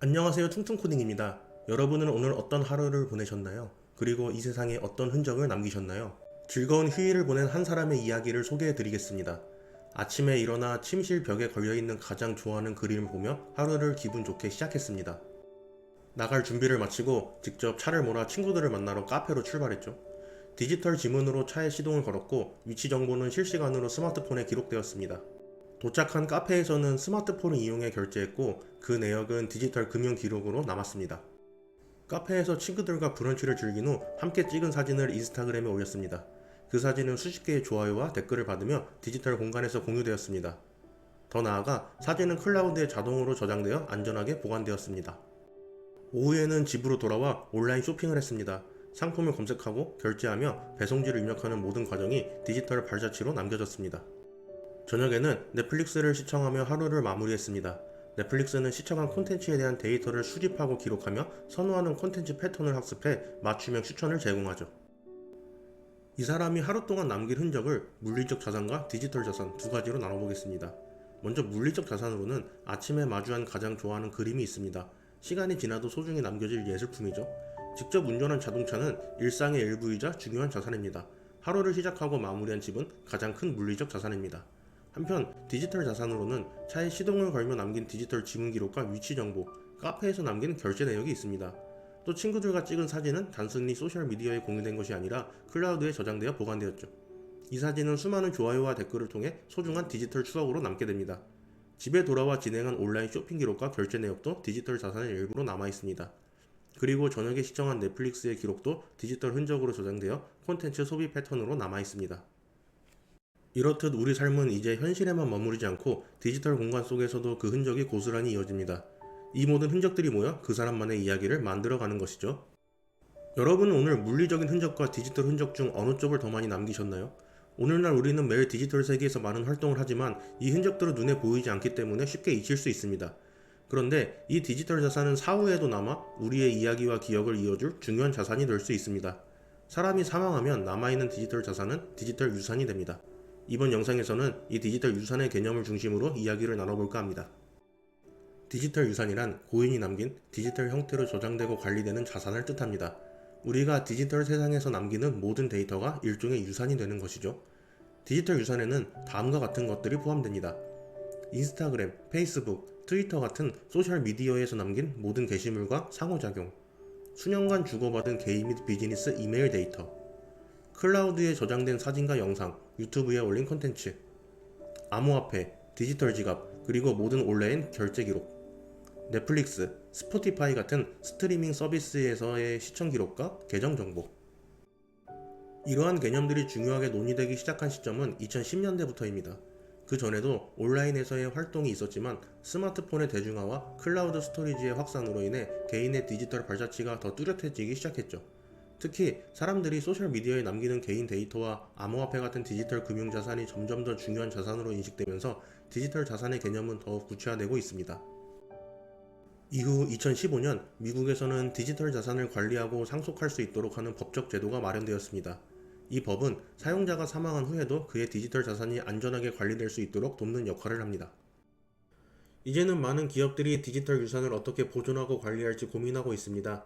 안녕하세요. 퉁퉁코딩입니다. 여러분은 오늘 어떤 하루를 보내셨나요? 그리고 이 세상에 어떤 흔적을 남기셨나요? 즐거운 휴일을 보낸 한 사람의 이야기를 소개해 드리겠습니다. 아침에 일어나 침실 벽에 걸려있는 가장 좋아하는 그림을 보며 하루를 기분 좋게 시작했습니다. 나갈 준비를 마치고 직접 차를 몰아 친구들을 만나러 카페로 출발했죠. 디지털 지문으로 차에 시동을 걸었고 위치 정보는 실시간으로 스마트폰에 기록되었습니다. 도착한 카페에서는 스마트폰을 이용해 결제했고 그 내역은 디지털 금융 기록으로 남았습니다. 카페에서 친구들과 브런치를 즐긴 후 함께 찍은 사진을 인스타그램에 올렸습니다. 그 사진은 수십 개의 좋아요와 댓글을 받으며 디지털 공간에서 공유되었습니다. 더 나아가 사진은 클라우드에 자동으로 저장되어 안전하게 보관되었습니다. 오후에는 집으로 돌아와 온라인 쇼핑을 했습니다. 상품을 검색하고 결제하며 배송지를 입력하는 모든 과정이 디지털 발자취로 남겨졌습니다. 저녁에는 넷플릭스를 시청하며 하루를 마무리했습니다. 넷플릭스는 시청한 콘텐츠에 대한 데이터를 수집하고 기록하며 선호하는 콘텐츠 패턴을 학습해 맞춤형 추천을 제공하죠. 이 사람이 하루 동안 남긴 흔적을 물리적 자산과 디지털 자산 두 가지로 나눠보겠습니다. 먼저 물리적 자산으로는 아침에 마주한 가장 좋아하는 그림이 있습니다. 시간이 지나도 소중히 남겨질 예술품이죠. 직접 운전한 자동차는 일상의 일부이자 중요한 자산입니다. 하루를 시작하고 마무리한 집은 가장 큰 물리적 자산입니다. 한편 디지털 자산으로는 차에 시동을 걸며 남긴 디지털 지문 기록과 위치 정보, 카페에서 남긴 결제 내역이 있습니다. 또 친구들과 찍은 사진은 단순히 소셜미디어에 공유된 것이 아니라 클라우드에 저장되어 보관되었죠. 이 사진은 수많은 좋아요와 댓글을 통해 소중한 디지털 추억으로 남게 됩니다. 집에 돌아와 진행한 온라인 쇼핑 기록과 결제 내역도 디지털 자산의 일부로 남아 있습니다. 그리고 저녁에 시청한 넷플릭스의 기록도 디지털 흔적으로 저장되어 콘텐츠 소비 패턴으로 남아 있습니다. 이렇듯 우리 삶은 이제 현실에만 머무르지 않고 디지털 공간 속에서도 그 흔적이 고스란히 이어집니다. 이 모든 흔적들이 모여 그 사람만의 이야기를 만들어가는 것이죠. 여러분은 오늘 물리적인 흔적과 디지털 흔적 중 어느 쪽을 더 많이 남기셨나요? 오늘날 우리는 매일 디지털 세계에서 많은 활동을 하지만 이 흔적들은 눈에 보이지 않기 때문에 쉽게 잊힐 수 있습니다. 그런데 이 디지털 자산은 사후에도 남아 우리의 이야기와 기억을 이어줄 중요한 자산이 될 수 있습니다. 사람이 사망하면 남아있는 디지털 자산은 디지털 유산이 됩니다. 이번 영상에서는 이 디지털 유산의 개념을 중심으로 이야기를 나눠볼까 합니다. 디지털 유산이란 고인이 남긴 디지털 형태로 저장되고 관리되는 자산을 뜻합니다. 우리가 디지털 세상에서 남기는 모든 데이터가 일종의 유산이 되는 것이죠. 디지털 유산에는 다음과 같은 것들이 포함됩니다. 인스타그램, 페이스북, 트위터 같은 소셜미디어에서 남긴 모든 게시물과 상호작용, 수년간 주고받은 개인 및 비즈니스 이메일 데이터, 클라우드에 저장된 사진과 영상, 유튜브에 올린 콘텐츠, 암호화폐, 디지털 지갑, 그리고 모든 온라인 결제 기록, 넷플릭스, 스포티파이 같은 스트리밍 서비스에서의 시청 기록과 계정 정보. 이러한 개념들이 중요하게 논의되기 시작한 시점은 2010년대부터입니다. 그 전에도 온라인에서의 활동이 있었지만 스마트폰의 대중화와 클라우드 스토리지의 확산으로 인해 개인의 디지털 발자취가 더 뚜렷해지기 시작했죠. 특히 사람들이 소셜미디어에 남기는 개인 데이터와 암호화폐 같은 디지털 금융자산이 점점 더 중요한 자산으로 인식되면서 디지털 자산의 개념은 더욱 구체화되고 있습니다. 이후 2015년 미국에서는 디지털 자산을 관리하고 상속할 수 있도록 하는 법적 제도가 마련되었습니다. 이 법은 사용자가 사망한 후에도 그의 디지털 자산이 안전하게 관리될 수 있도록 돕는 역할을 합니다. 이제는 많은 기업들이 디지털 유산을 어떻게 보존하고 관리할지 고민하고 있습니다.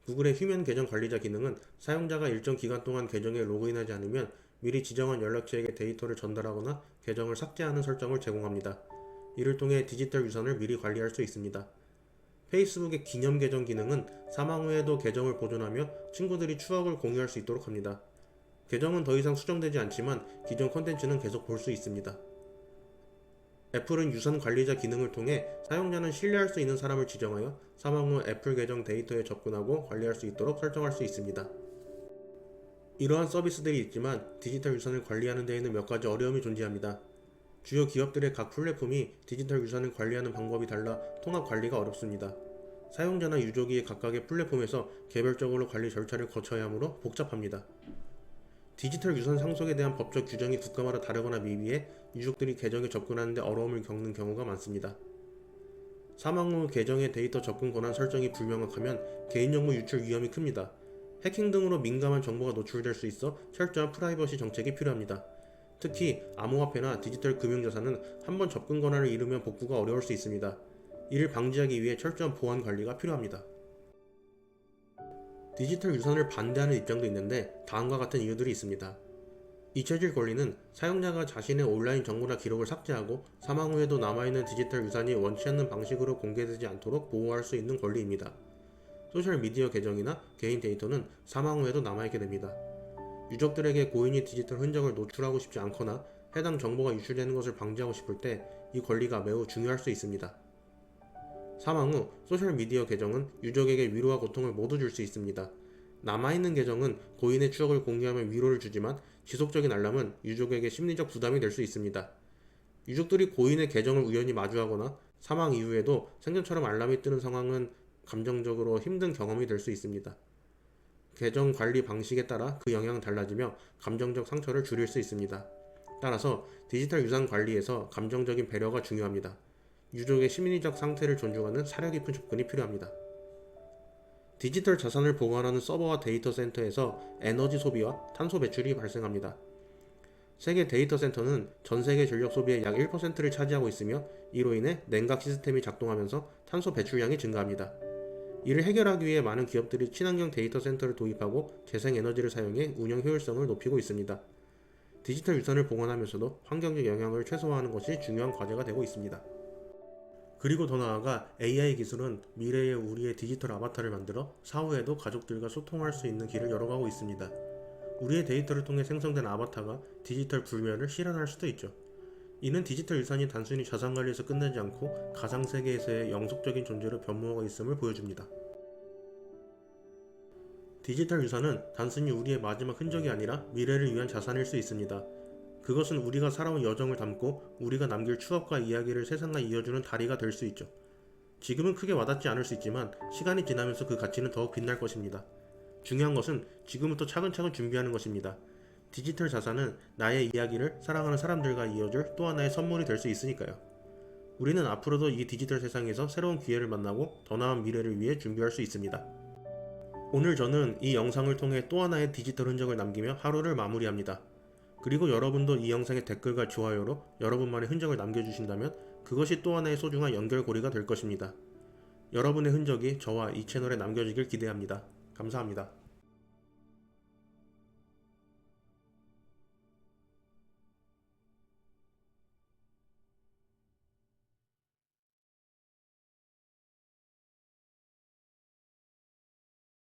구글의 휴면 계정 관리자 기능은 사용자가 일정 기간 동안 계정에 로그인하지 않으면 미리 지정한 연락처에게 데이터를 전달하거나 계정을 삭제하는 설정을 제공합니다. 이를 통해 디지털 유산을 미리 관리할 수 있습니다. 페이스북의 기념 계정 기능은 사망 후에도 계정을 보존하며 친구들이 추억을 공유할 수 있도록 합니다. 계정은 더 이상 수정되지 않지만 기존 콘텐츠는 계속 볼 수 있습니다. 애플은 유산 관리자 기능을 통해 사용자는 신뢰할 수 있는 사람을 지정하여 사망 후 애플 계정 데이터에 접근하고 관리할 수 있도록 설정할 수 있습니다. 이러한 서비스들이 있지만 디지털 유산을 관리하는 데에는 몇 가지 어려움이 존재합니다. 주요 기업들의 각 플랫폼이 디지털 유산을 관리하는 방법이 달라 통합 관리가 어렵습니다. 사용자나 유족이 각각의 플랫폼에서 개별적으로 관리 절차를 거쳐야 하므로 복잡합니다. 디지털 유산 상속에 대한 법적 규정이 국가마다 다르거나 미비해 유족들이 계정에 접근하는 데 어려움을 겪는 경우가 많습니다. 사망 후 계정의 데이터 접근 권한 설정이 불명확하면 개인정보 유출 위험이 큽니다. 해킹 등으로 민감한 정보가 노출될 수 있어 철저한 프라이버시 정책이 필요합니다. 특히 암호화폐나 디지털 금융자산은 한번 접근 권한을 잃으면 복구가 어려울 수 있습니다. 이를 방지하기 위해 철저한 보안 관리가 필요합니다. 디지털 유산을 반대하는 입장도 있는데 다음과 같은 이유들이 있습니다. 잊혀질 권리는 사용자가 자신의 온라인 정보나 기록을 삭제하고 사망 후에도 남아있는 디지털 유산이 원치 않는 방식으로 공개되지 않도록 보호할 수 있는 권리입니다. 소셜미디어 계정이나 개인 데이터는 사망 후에도 남아있게 됩니다. 유족들에게 고인이 디지털 흔적을 노출하고 싶지 않거나 해당 정보가 유출되는 것을 방지하고 싶을 때 이 권리가 매우 중요할 수 있습니다. 사망 후 소셜미디어 계정은 유족에게 위로와 고통을 모두 줄 수 있습니다. 남아있는 계정은 고인의 추억을 공유하며 위로를 주지만 지속적인 알람은 유족에게 심리적 부담이 될 수 있습니다. 유족들이 고인의 계정을 우연히 마주하거나 사망 이후에도 생전처럼 알람이 뜨는 상황은 감정적으로 힘든 경험이 될 수 있습니다. 계정 관리 방식에 따라 그 영향은 달라지며 감정적 상처를 줄일 수 있습니다. 따라서 디지털 유산 관리에서 감정적인 배려가 중요합니다. 유족의 심리적 상태를 존중하는 사려 깊은 접근이 필요합니다. 디지털 자산을 보관하는 서버와 데이터 센터에서 에너지 소비와 탄소 배출이 발생합니다. 세계 데이터 센터는 전 세계 전력 소비의 약 1%를 차지하고 있으며 이로 인해 냉각 시스템이 작동하면서 탄소 배출량이 증가합니다. 이를 해결하기 위해 많은 기업들이 친환경 데이터 센터를 도입하고 재생에너지를 사용해 운영 효율성을 높이고 있습니다. 디지털 유산을 보관하면서도 환경적 영향을 최소화하는 것이 중요한 과제가 되고 있습니다. 그리고 더 나아가 AI 기술은 미래의 우리의 디지털 아바타를 만들어 사후에도 가족들과 소통할 수 있는 길을 열어가고 있습니다. 우리의 데이터를 통해 생성된 아바타가 디지털 불멸을 실현할 수도 있죠. 이는 디지털 유산이 단순히 자산 관리에서 끝나지 않고 가상세계에서의 영속적인 존재로 변모하고 있음을 보여줍니다. 디지털 유산은 단순히 우리의 마지막 흔적이 아니라 미래를 위한 자산일 수 있습니다. 그것은 우리가 살아온 여정을 담고 우리가 남길 추억과 이야기를 세상과 이어주는 다리가 될 수 있죠. 지금은 크게 와닿지 않을 수 있지만 시간이 지나면서 그 가치는 더욱 빛날 것입니다. 중요한 것은 지금부터 차근차근 준비하는 것입니다. 디지털 자산은 나의 이야기를 사랑하는 사람들과 이어줄 또 하나의 선물이 될 수 있으니까요. 우리는 앞으로도 이 디지털 세상에서 새로운 기회를 만나고 더 나은 미래를 위해 준비할 수 있습니다. 오늘 저는 이 영상을 통해 또 하나의 디지털 흔적을 남기며 하루를 마무리합니다. 그리고 여러분도 이 영상의 댓글과 좋아요로 여러분만의 흔적을 남겨주신다면 그것이 또 하나의 소중한 연결고리가 될 것입니다. 여러분의 흔적이 저와 이 채널에 남겨지길 기대합니다. 감사합니다.